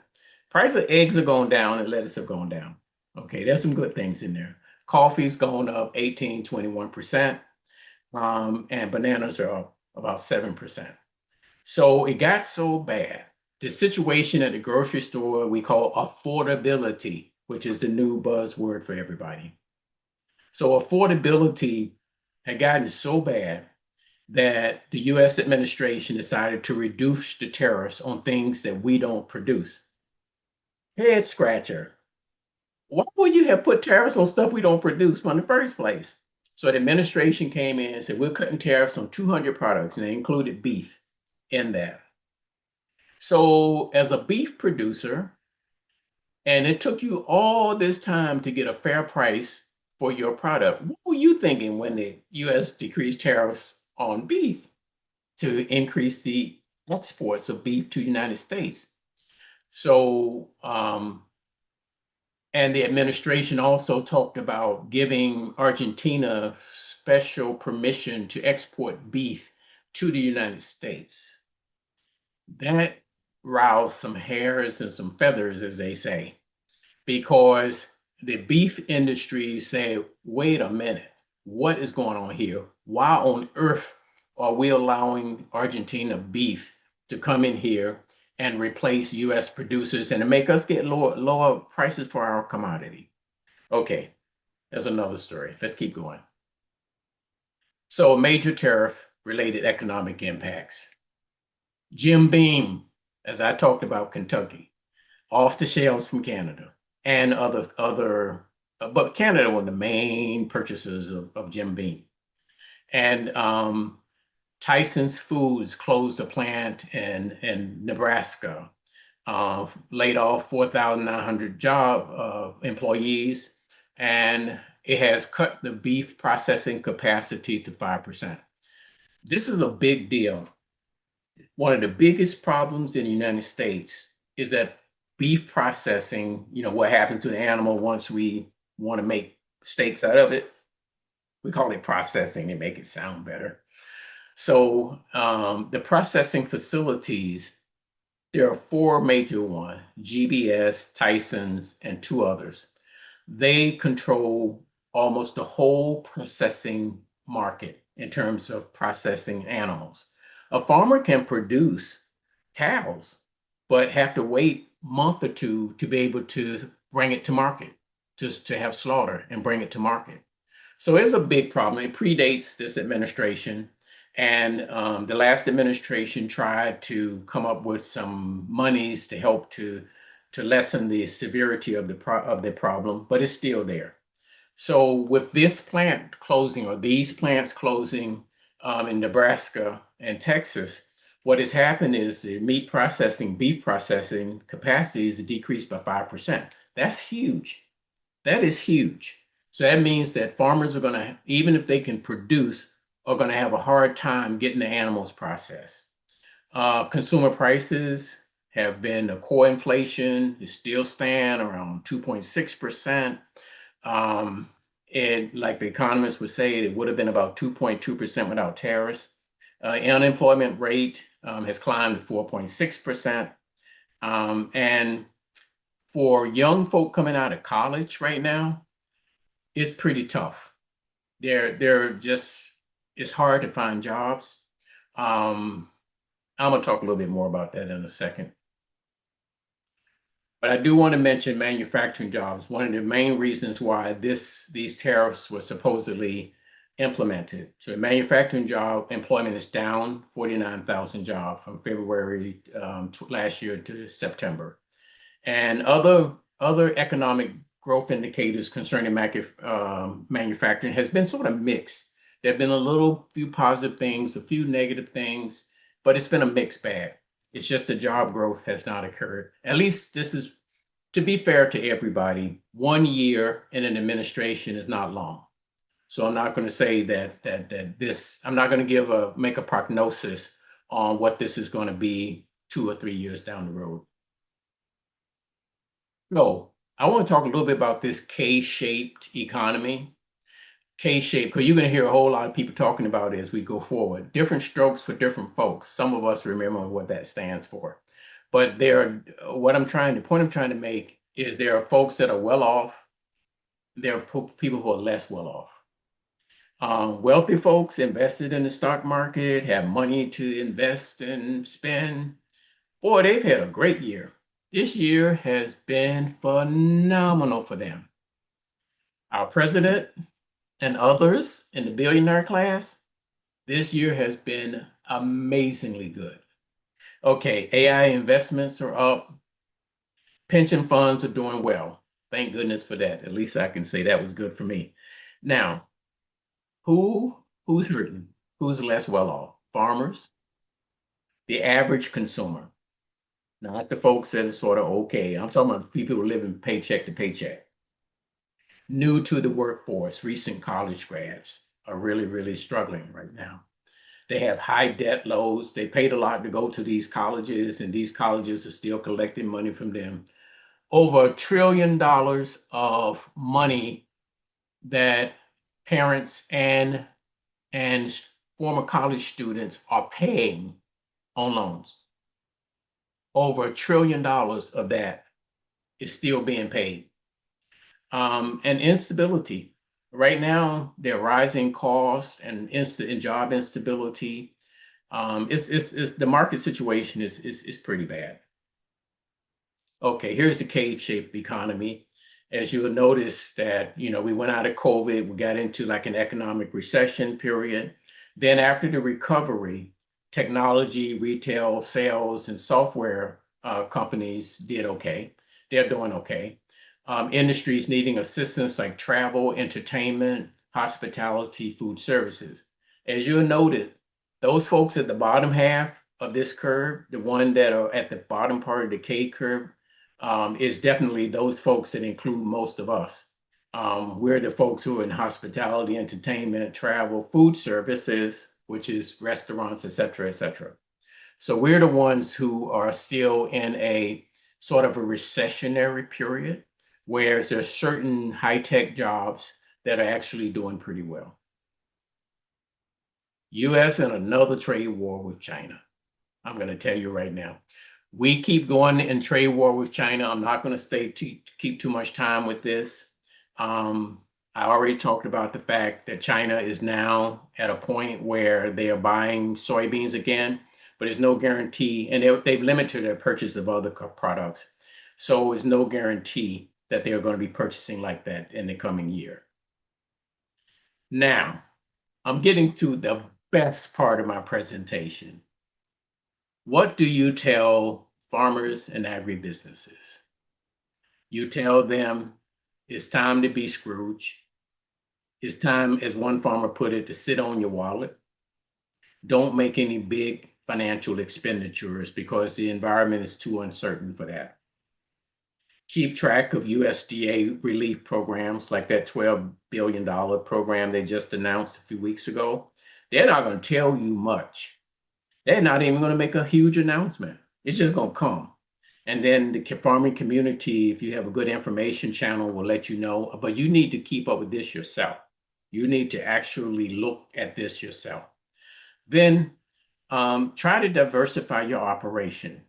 Price of eggs are going down and lettuce have gone down. Okay, there's some good things in there. Coffee's going up 18, 21%. And bananas are up about 7%. So it got so bad. The situation at the grocery store we call affordability, which is the new buzzword for everybody. So affordability had gotten so bad that the US administration decided to reduce the tariffs on things that we don't produce. Head scratcher. Why would you have put tariffs on stuff we don't produce in the first place? So the administration came in and said, we're cutting tariffs on 200 products, and they included beef in that. So as a beef producer, and it took you all this time to get a fair price for your product, what were you thinking when the US decreased tariffs on beef to increase the exports of beef to the United States? So, and the administration also talked about giving Argentina special permission to export beef to the United States. That roused some hairs and some feathers, as they say, because the beef industry say, wait a minute, what is going on here? Why on earth are we allowing Argentina beef to come in here and replace US producers and to make us get lower prices for our commodity? Okay, there's another story. Let's keep going. So major tariff related economic impacts. Jim Beam, as I talked about Kentucky, off the shelves from Canada and but Canada were the main purchasers of Jim Beam. And Tyson's Foods closed a plant in Nebraska, laid off 4,900 employees, and it has cut the beef processing capacity to 5%. This is a big deal. One of the biggest problems in the United States is that beef processing, what happens to the animal once we want to make steaks out of it, we call it processing to make it sound better. So the processing facilities, there are four major ones: GBS, Tyson's, and two others. They control almost the whole processing market in terms of processing animals. A farmer can produce cows, but have to wait a month or two to be able to bring it to market, just to have slaughter and bring it to market. So it's a big problem. It predates this administration. And the last administration tried to come up with some monies to help to lessen the severity of the problem, but it's still there. So with this plant closing, or these plants closing in Nebraska and Texas, what has happened is the beef processing capacity is decreased by 5%. That's huge. That is huge. So that means that farmers are going to, even if they can produce are going to have a hard time getting the animals processed. Consumer prices have been the core inflation is still staying around 2.6%. Um, and like the economists would say, it would have been about 2.2% without tariffs. Unemployment rate has climbed to 4.6%. And for young folk coming out of college right now, it's pretty tough. They're just, it's hard to find jobs. Um, I'm gonna talk a little bit more about that in a second. But I do want to mention manufacturing jobs. One of the main reasons why these tariffs were supposedly implemented. So manufacturing job employment is down 49,000 jobs from February last year to September. And other economic growth indicators concerning manufacturing has been sort of mixed. There have been a few positive things, a few negative things, but it's been a mixed bag. It's just the job growth has not occurred. At least this is, to be fair to everybody, 1 year in an administration is not long. So I'm not going to say that this, I'm not going to make a prognosis on what this is going to be 2 or 3 years down the road. So I want to talk a little bit about this K-shaped economy. K-shaped, because you're going to hear a whole lot of people talking about it as we go forward. Different strokes for different folks. Some of us remember what that stands for. But the point I'm trying to make is there are folks that are well off. There are people who are less well off. Wealthy folks invested in the stock market, have money to invest and spend. Boy, they've had a great year. This year has been phenomenal for them. Our president and others in the billionaire class, this year has been amazingly good. Okay, AI investments are up. Pension funds are doing well. Thank goodness for that. At least I can say that was good for me. Now, who's hurting? Who's less well off? Farmers, the average consumer, not the folks that are sort of okay. I'm talking about people who live in paycheck to paycheck. New to the workforce, recent college grads are really, really struggling right now. They have high debt loads. They paid a lot to go to these colleges, and these colleges are still collecting money from them. Over $1 trillion of money that parents and former college students are paying on loans. Over $1 trillion of that is still being paid. And instability. Right now, there are rising costs and job instability. It's the market situation is pretty bad. Okay, here's the K-shaped economy. As you'll notice that, we went out of COVID, we got into like an economic recession period. Then after the recovery, technology, retail, sales, and software companies did okay. They're doing okay. Industries needing assistance like travel, entertainment, hospitality, food services. As you'll notice, those folks at the bottom half of this curve, the one that are at the bottom part of the K curve, is definitely those folks that include most of us. We're the folks who are in hospitality, entertainment, travel, food services, which is restaurants, et cetera, et cetera. So we're the ones who are still in a sort of a recessionary period, whereas there's certain high-tech jobs that are actually doing pretty well. US in another trade war with China. I'm going to tell you right now. We keep going in trade war with China. I'm not going to keep too much time with this. I already talked about the fact that China is now at a point where they are buying soybeans again, but there's no guarantee, and they've limited their purchase of other products. So there's no guarantee that they're going to be purchasing like that in the coming year. Now, I'm getting to the best part of my presentation. What do you tell farmers and agribusinesses? You tell them it's time to be Scrooge. It's time, as one farmer put it, to sit on your wallet. Don't make any big financial expenditures because the environment is too uncertain for that. Keep track of USDA relief programs like that $12 billion program they just announced a few weeks ago. They're not going to tell you much. They're not even going to make a huge announcement. It's just going to come. And then the farming community, if you have a good information channel, will let you know. But you need to keep up with this yourself. You need to actually look at this yourself. Then try to diversify your operation.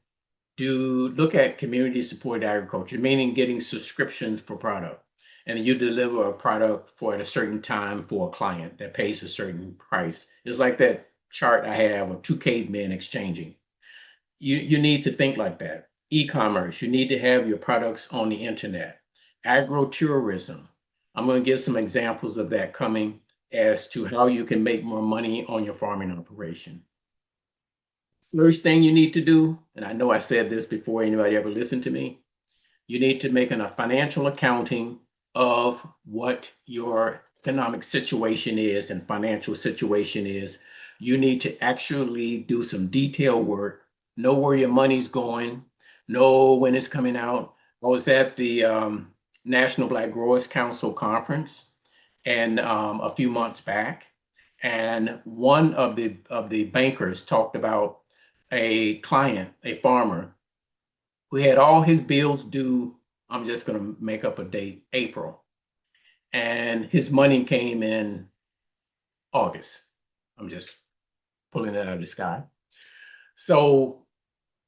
Look at community supported agriculture, meaning getting subscriptions for product. And you deliver a product for at a certain time for a client that pays a certain price. It's like that chart I have of two cavemen exchanging. You need to think like that. E-commerce, you need to have your products on the internet. Agro-tourism, I'm going to give some examples of that coming as to how you can make more money on your farming operation. First thing you need to do, and I know I said this before anybody ever listened to me, you need to make a financial accounting of what your economic situation is and financial situation is. You need to actually do some detailed work, know where your money's going, know when it's coming out. I was at the National Black Growers Council conference and a few months back, and one of the bankers talked about a client, a farmer, who had all his bills due. I'm just going to make up a date, April, and his money came in August. I'm just pulling it out of the sky. So,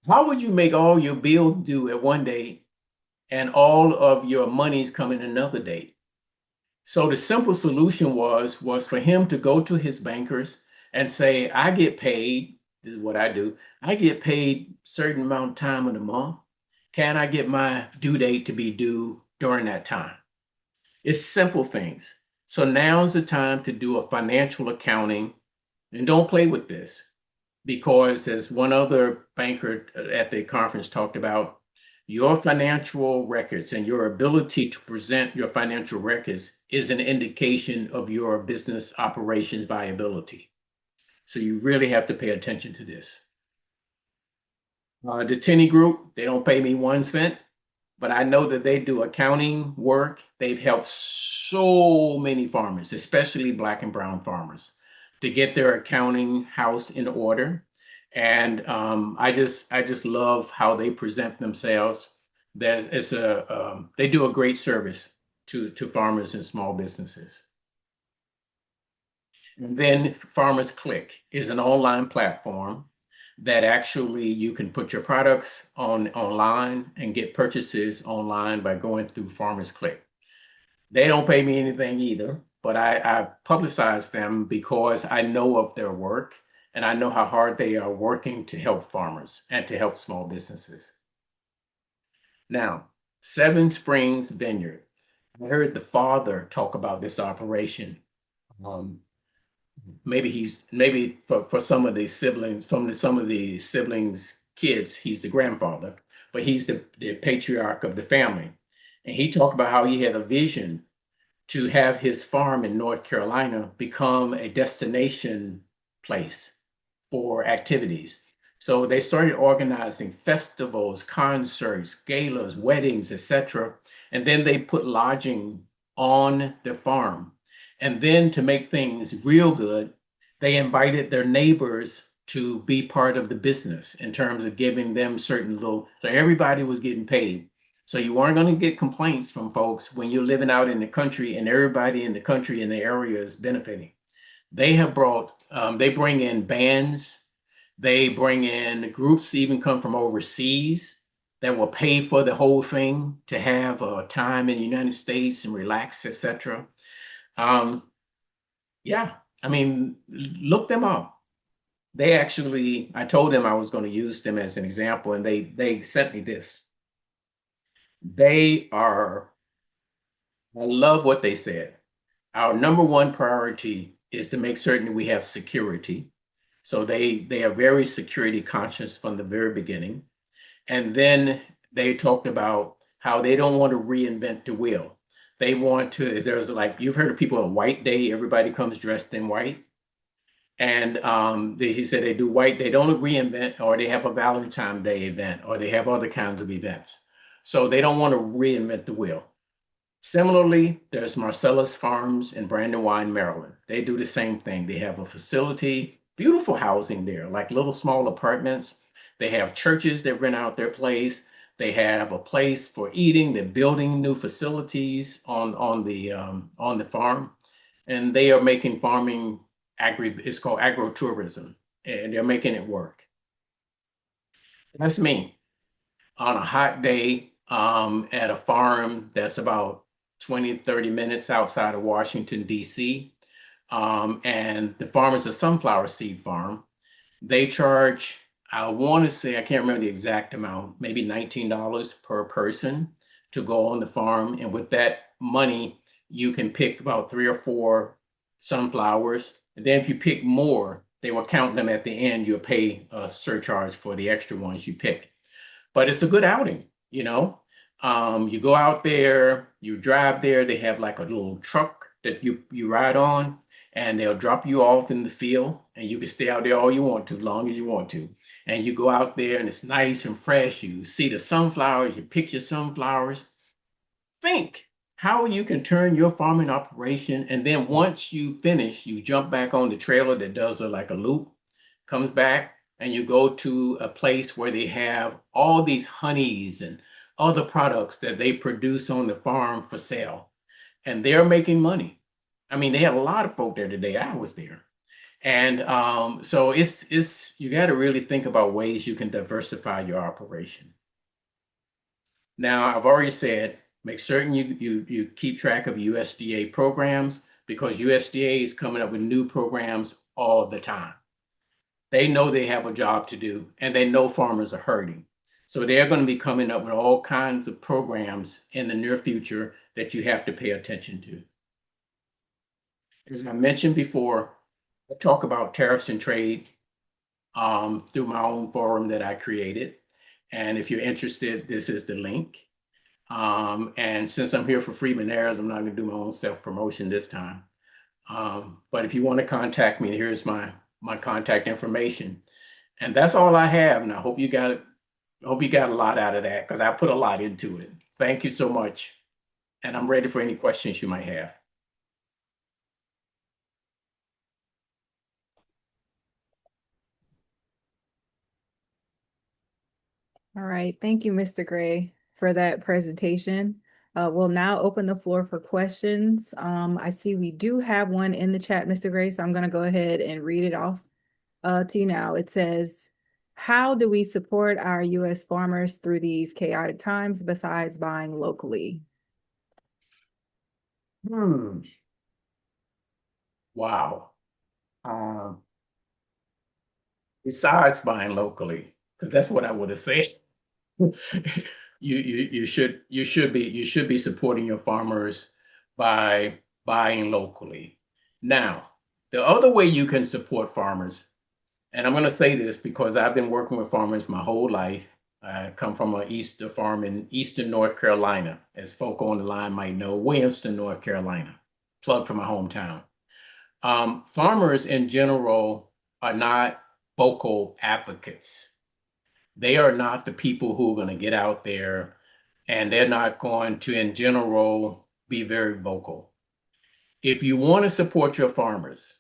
how would you make all your bills due at one date and all of your money's coming another date? So the simple solution was for him to go to his bankers and say, I get paid, this is what I do, I get paid certain amount of time of the month. Can I get my due date to be due during that time? It's simple things. So now's the time to do a financial accounting, and don't play with this, because as one other banker at the conference talked about, your financial records and your ability to present your financial records is an indication of your business operations viability. So you really have to pay attention to this. The Tenney Group, they don't pay me 1 cent, but I know that they do accounting work. They've helped so many farmers, especially Black and brown farmers, to get their accounting house in order. And I just love how they present themselves. That it's they do a great service to farmers and small businesses. And then Farmers Click is an online platform that actually you can put your products online and get purchases online by going through Farmers Click. They don't pay me anything either, but I publicize them because I know of their work and I know how hard they are working to help farmers and to help small businesses. Now, Seven Springs Vineyard. I heard the father talk about this operation. Um, maybe for some of the siblings, some of the siblings' kids, he's the grandfather, but he's the patriarch of the family. And he talked about how he had a vision to have his farm in North Carolina become a destination place for activities. So they started organizing festivals, concerts, galas, weddings, etc. And then they put lodging on the farm. And then to make things real good, they invited their neighbors to be part of the business in terms of giving them certain little, so everybody was getting paid. So you weren't going to get complaints from folks when you're living out in the country and everybody in the country in the area is benefiting. They have they bring in bands, they bring in groups even come from overseas that will pay for the whole thing to have a time in the United States and relax, etc. Um, yeah, I mean, look them up. They actually, I told them I was going to use them as an example, and they sent me this. They are, I love what they said. Our number one priority is to make certain we have security. So they are very security conscious from the very beginning. And then they talked about how they don't want to reinvent the wheel. They want to, there's like, you've heard of people on White Day, everybody comes dressed in white. And he said they do white, they don't reinvent, or they have a Valentine Day event, or they have other kinds of events. So they don't want to reinvent the wheel. Similarly, there's Marcellus Farms in Brandywine, Maryland. They do the same thing. They have a facility, beautiful housing there, like little small apartments. They have churches that rent out their place. They have a place for eating. They're building new facilities on the farm, and they are making farming agri. It's called agrotourism, and they're making it work. That's me on a hot day at a farm that's about 20, 30 minutes outside of Washington, D.C. And the farm is a sunflower seed farm. They charge, I want to say, I can't remember the exact amount, maybe $19 per person to go on the farm. And with that money, you can pick about 3 or 4 sunflowers. And then if you pick more, they will count them at the end. You'll pay a surcharge for the extra ones you pick. But it's a good outing. You go out there, you drive there, they have like a little truck that you ride on, and they'll drop you off in the field, and you can stay out there all you want to, as long as you want to. And you go out there and it's nice and fresh. You see the sunflowers, you pick your sunflowers. Think how you can turn your farming operation, and then once you finish, you jump back on the trailer that does like a loop, comes back, and you go to a place where they have all these honeys and other products that they produce on the farm for sale, and they're making money. I mean, they had a lot of folk there today. I was there. And so it's you got to really think about ways you can diversify your operation. Now, I've already said, make certain you keep track of USDA programs, because USDA is coming up with new programs all the time. They know they have a job to do, and they know farmers are hurting. So they're going to be coming up with all kinds of programs in the near future that you have to pay attention to. As I mentioned before, I talk about tariffs and trade through my own forum that I created. And if you're interested, this is the link. And since I'm here for Freedmen Heirs, I'm not going to do my own self-promotion this time. But if you want to contact me, here's my contact information. And that's all I have. And I hope you got it. I hope you got a lot out of that, because I put a lot into it. Thank you so much. And I'm ready for any questions you might have. All right, thank you, Mr. Gray, for that presentation. We'll now open the floor for questions. I see we do have one in the chat, Mr. Gray, so I'm going to go ahead and read it off to you now. It says, how do we support our U.S. farmers through these chaotic times besides buying locally? Wow. Um, Besides buying locally, because that's what I would have said. You should be supporting your farmers by buying locally. Now, the other way you can support farmers, and I'm going to say this because I've been working with farmers my whole life. I come from an Easter farm in Eastern North Carolina, as folk on the line might know, Williamston, North Carolina, plug for my hometown. Farmers in general are not vocal advocates. They are not the people who are going to get out there, and they're not going to, in general, be very vocal. If you want to support your farmers,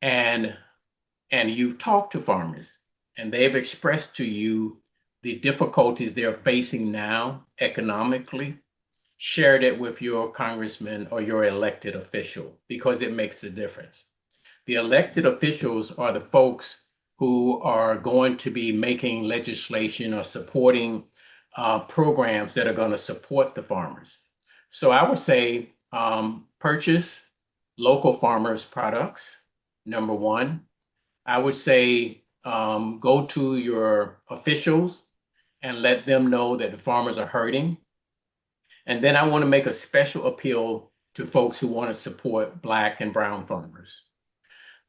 and you've talked to farmers and they've expressed to you the difficulties they're facing now economically, share that with your congressman or your elected official, because it makes a difference. The elected officials are the folks who are going to be making legislation or supporting programs that are going to support the farmers. So I would say purchase local farmers' products, number one. I would say go to your officials and let them know that the farmers are hurting. And then I want to make a special appeal to folks who want to support Black and brown farmers.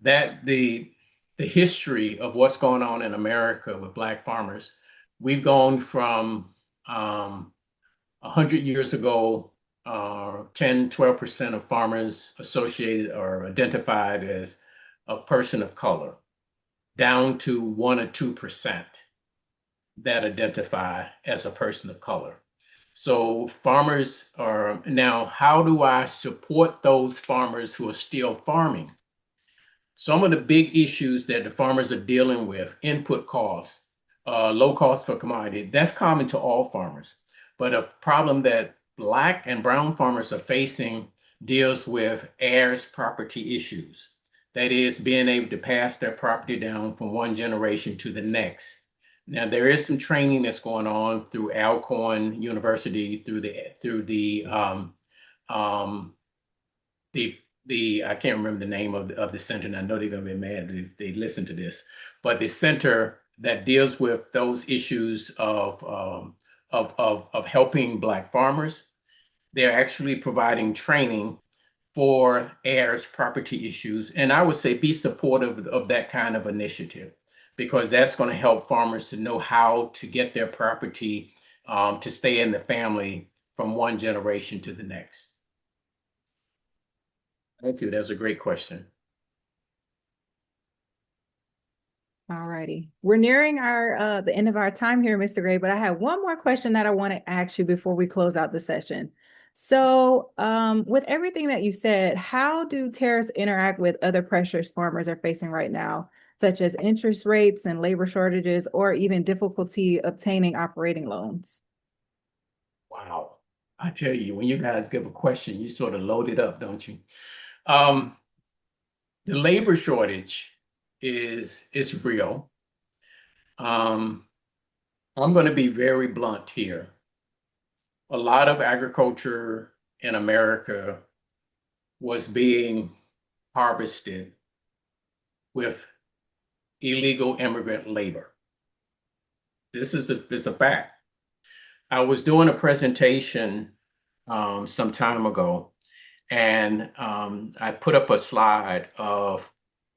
That the history of what's going on in America with Black farmers, we've gone from 100 years ago, 10, 12% of farmers associated or identified as a person of color, down to 1 or 2% that identify as a person of color. So farmers are now, how do I support those farmers who are still farming? Some of the big issues that the farmers are dealing with, input costs, low cost for commodity, that's common to all farmers. But a problem that Black and brown farmers are facing deals with heirs property issues. That is, being able to pass their property down from one generation to the next. Now, there is some training that's going on through Alcorn University, um, the I can't remember the name of the center, and I know they're gonna be mad if they listen to this, but the center that deals with those issues of helping Black farmers, they're actually providing training for heirs property issues. And I would say be supportive of that kind of initiative, because that's going to help farmers to know how to get their property to stay in the family from one generation to the next. Thank you. That's a great question. All righty. We're nearing our the end of our time here, Mr. Gray, but I have one more question that I want to ask you before we close out the session. So, with everything that you said, how do tariffs interact with other pressures farmers are facing right now, such as interest rates and labor shortages, or even difficulty obtaining operating loans? Wow. I tell you, when you guys give a question, you sort of load it up, don't you? Um, the labor shortage is real. Um, I'm going to be very blunt here. A lot of agriculture in America was being harvested with illegal immigrant labor. This is a fact. I was doing a presentation some time ago, and I put up a slide of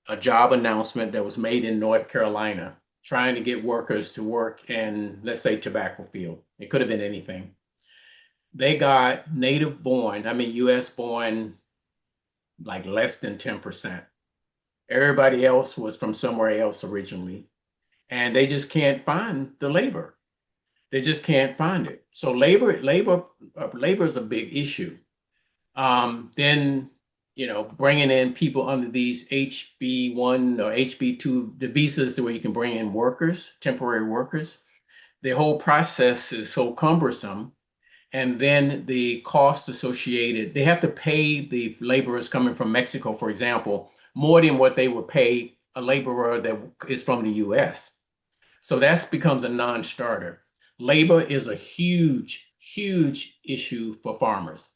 a job announcement that was made in North Carolina, trying to get workers to work in, let's say, tobacco field. It could have been anything. They got native born, I mean, US born, like less than 10%. Everybody else was from somewhere else originally, and they just can't find the labor. They just can't find it. So labor is a big issue. Then, bringing in people under these HB1 or HB2, the visas where you can bring in workers, temporary workers. The whole process is so cumbersome. And then the cost associated, they have to pay the laborers coming from Mexico, for example, more than what they would pay a laborer that is from the US. So that becomes a non-starter. Labor is a huge, huge issue for farmers.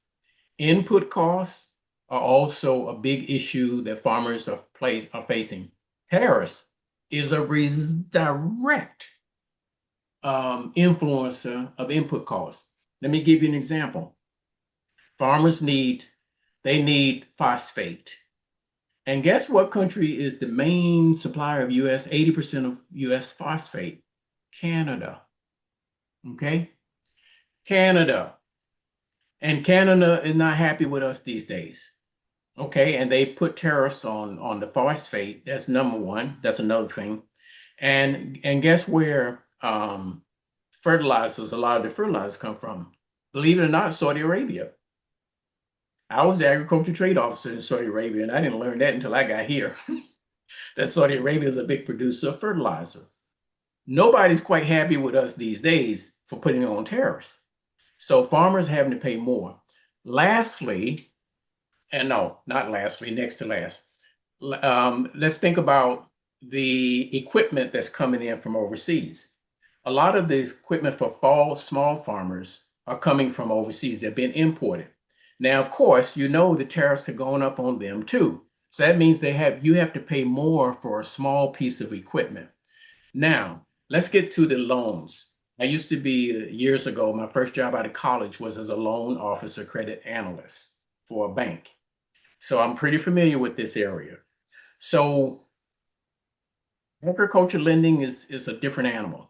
Input costs are also a big issue that farmers are facing. Tariffs is a direct influencer of input costs. Let me give you an example. Farmers they need phosphate. And guess what country is the main supplier of US, 80% of US phosphate? Canada. Okay? Canada. And Canada is not happy with us these days. Okay, and they put tariffs on the phosphate. That's number one. That's another thing. And guess where fertilizers, a lot of the fertilizers come from? Believe it or not, Saudi Arabia. I was the agriculture trade officer in Saudi Arabia, and I didn't learn that until I got here. That Saudi Arabia is a big producer of fertilizer. Nobody's quite happy with us these days for putting on tariffs. So farmers having to pay more. Lastly, and no, not lastly, next to last, let's think about the equipment that's coming in from overseas. A lot of the equipment for small farmers are coming from overseas. They're being imported. Now, of course, the tariffs are going up on them too. So that means you have to pay more for a small piece of equipment. Now, let's get to the loans. I used to be years ago, my first job out of college was as a loan officer credit analyst for a bank. So I'm pretty familiar with this area. So agriculture lending is a different animal.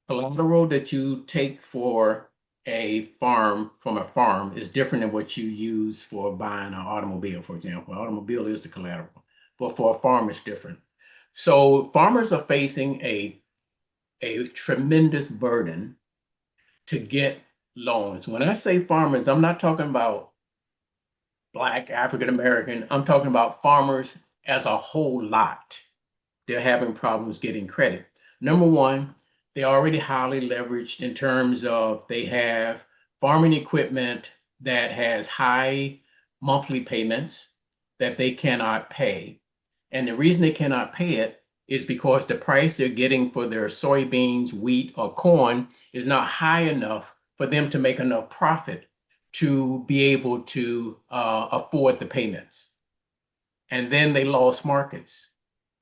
Collateral that you take for from a farm is different than what you use for buying an automobile, for example. An automobile is the collateral, but for a farm, it's different. So farmers are facing a tremendous burden to get loans. When I say farmers, I'm not talking about Black, African American. I'm talking about farmers as a whole lot. They're having problems getting credit. Number one, they're already highly leveraged in terms of they have farming equipment that has high monthly payments that they cannot pay. And the reason they cannot pay it is because the price they're getting for their soybeans, wheat, or corn is not high enough for them to make enough profit to be able to afford the payments. And then they lost markets.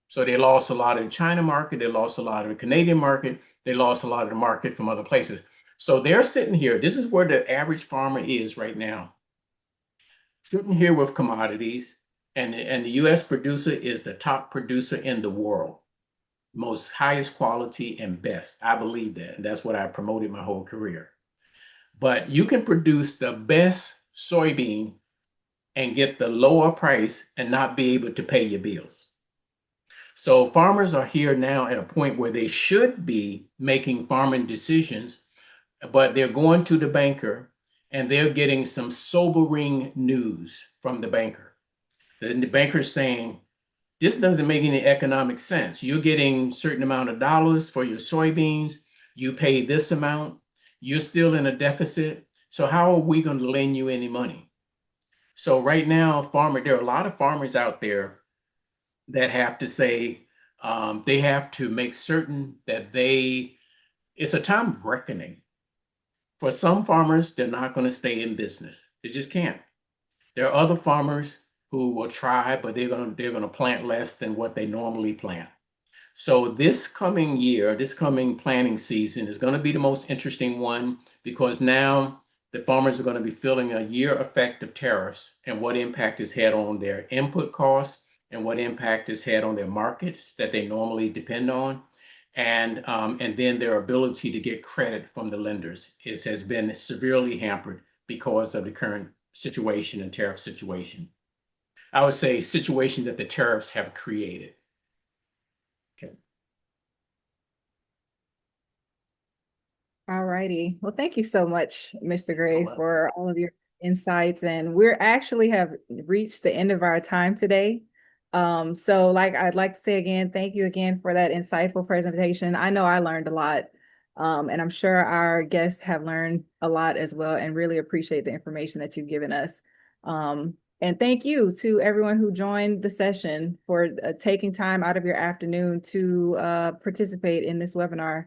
So they lost a lot of the China market, they lost a lot of the Canadian market, they lost a lot of the market from other places. So they're sitting here. This is where the average farmer is right now, sitting here with commodities, and the U.S. producer is the top producer in the world, most highest quality and best. I believe that, and that's what I promoted my whole career. But you can produce the best soybean and get the lower price and not be able to pay your bills. So farmers are here now at a point where they should be making farming decisions, but they're going to the banker and they're getting some sobering news from the banker. The banker's saying, this doesn't make any economic sense. You're getting a certain amount of dollars for your soybeans. You pay this amount. You're still in a deficit. So how are we going to lend you any money? So right now, there are a lot of farmers out there that have to say, they have to make certain that it's a time of reckoning. For some farmers, they're not going to stay in business. They just can't. There are other farmers who will try, but they're going to plant less than what they normally plant. So this coming year, this coming planting season is going to be the most interesting one because now the farmers are going to be feeling a year effect of tariffs and what impact it's had on their input costs and what impact it's had on their markets that they normally depend on. And then their ability to get credit from the lenders has been severely hampered because of the current situation and tariff situation. I would say situation that the tariffs have created. Okay. All righty. Well, thank you so much, Mr. Gray, for all of your insights. And we're actually have reached the end of our time today. So I'd like to say again, thank you again for that insightful presentation. I know I learned a lot, and I'm sure our guests have learned a lot as well and really appreciate the information that you've given us. And thank you to everyone who joined the session for taking time out of your afternoon to participate in this webinar.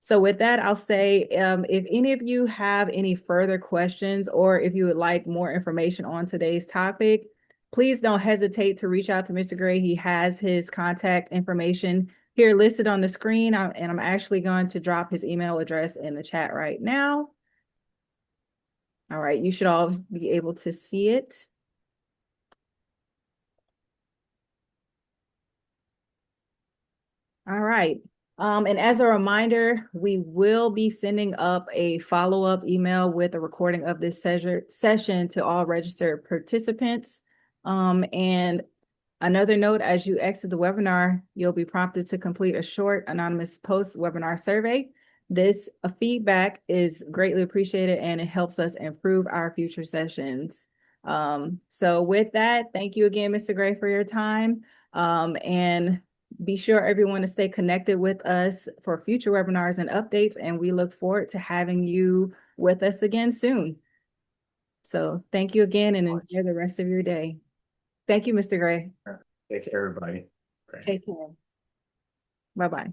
So with that, I'll say, if any of you have any further questions or if you would like more information on today's topic, please don't hesitate to reach out to Mr. Gray. He has his contact information here listed on the screen, and I'm actually going to drop his email address in the chat right now. All right, you should all be able to see it. All right. And as a reminder, we will be sending up a follow-up email with a recording of this session to all registered participants. And another note, as you exit the webinar, you'll be prompted to complete a short anonymous post-webinar survey. This feedback is greatly appreciated and it helps us improve our future sessions. So with that, thank you again, Mr. Gray, for your time. And be sure everyone to stay connected with us for future webinars and updates, and we look forward to having you with us again soon. So thank you again and enjoy the rest of your day. Thank you, Mr. Gray. Take care, everybody. Take care. Bye-bye.